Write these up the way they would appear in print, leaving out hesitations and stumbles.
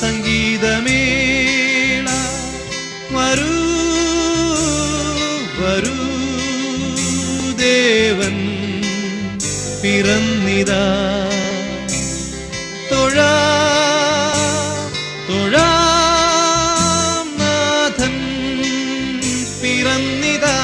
സംഗീതമേള വരൂ വരൂ ദേവൻ പിറന്നിതാ തൊഴാം നാഥൻ പിറന്നിതാ.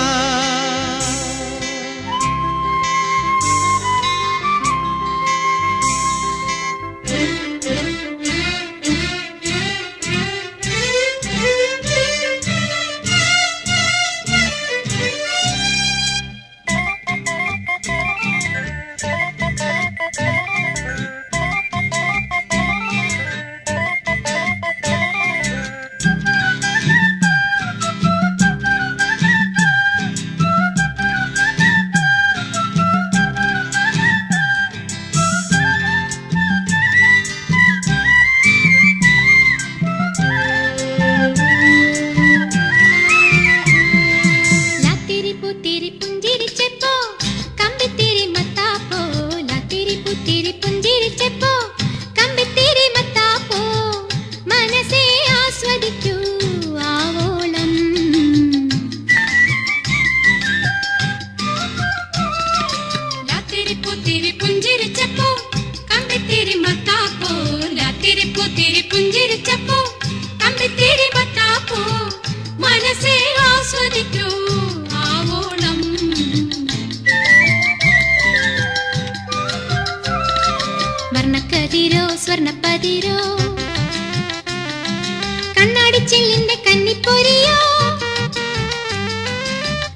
വർണ്ണക്കതിരോ സ്വർണ്ണപ്പതിരോ കണ്ണാടിച്ചില്ലിന്റെ കന്നിപ്പൊരിയോ.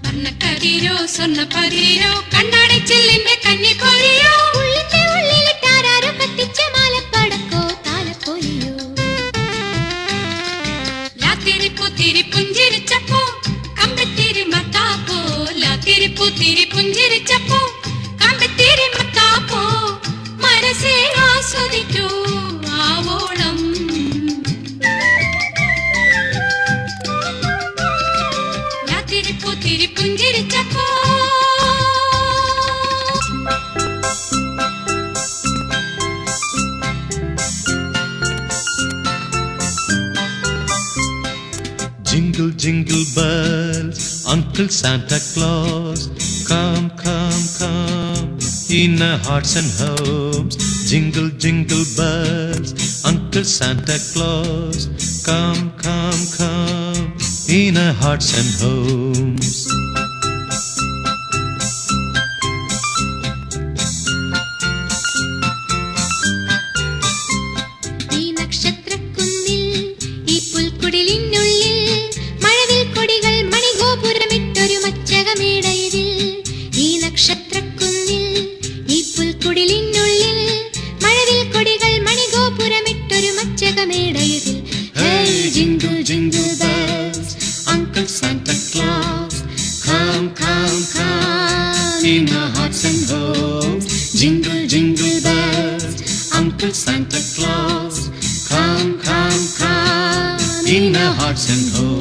വർണ്ണക്കതിരോ സ്വർണ്ണപ്പതിരോ കണ്ണാടിച്ചില്ലിന്റെ കന്നിപ്പൊരിയോ. ഉള്ളിന്റെ ഉള്ളിലിട്ടാരോ കത്തിച്ച മാലപ്പടക്കോ താലപ്പൊലിയോ. ലാത്തിരി പുത്തിരി പുഞ്ചിരിച്ചപ്പോ കമ്പിത്തിരി മത്താപ്പോ. ലാത്തിരി പുത്തിരി പുഞ്ചിരിച്ചപ്പോ കമ്പിത്തിരി മത്താപ്പോ. മനസ്സേ ആസ്വദിക്കൂ ആവോളം. ലാത്തിരി പുത്തിരി പുഞ്ചിരിച്ചപ്പോ. Jingle, jingle bells, Uncle Santa Claus, come, come, come, in our hearts and homes. Jingle, jingle bells, Uncle Santa Claus, come, come, come, in our hearts and homes. Hey, jingle, jingle bells, Uncle Santa Claus, come, come, come, in our hearts and homes. Jingle, jingle bells, Uncle Santa Claus, come, come, come, in our hearts and homes.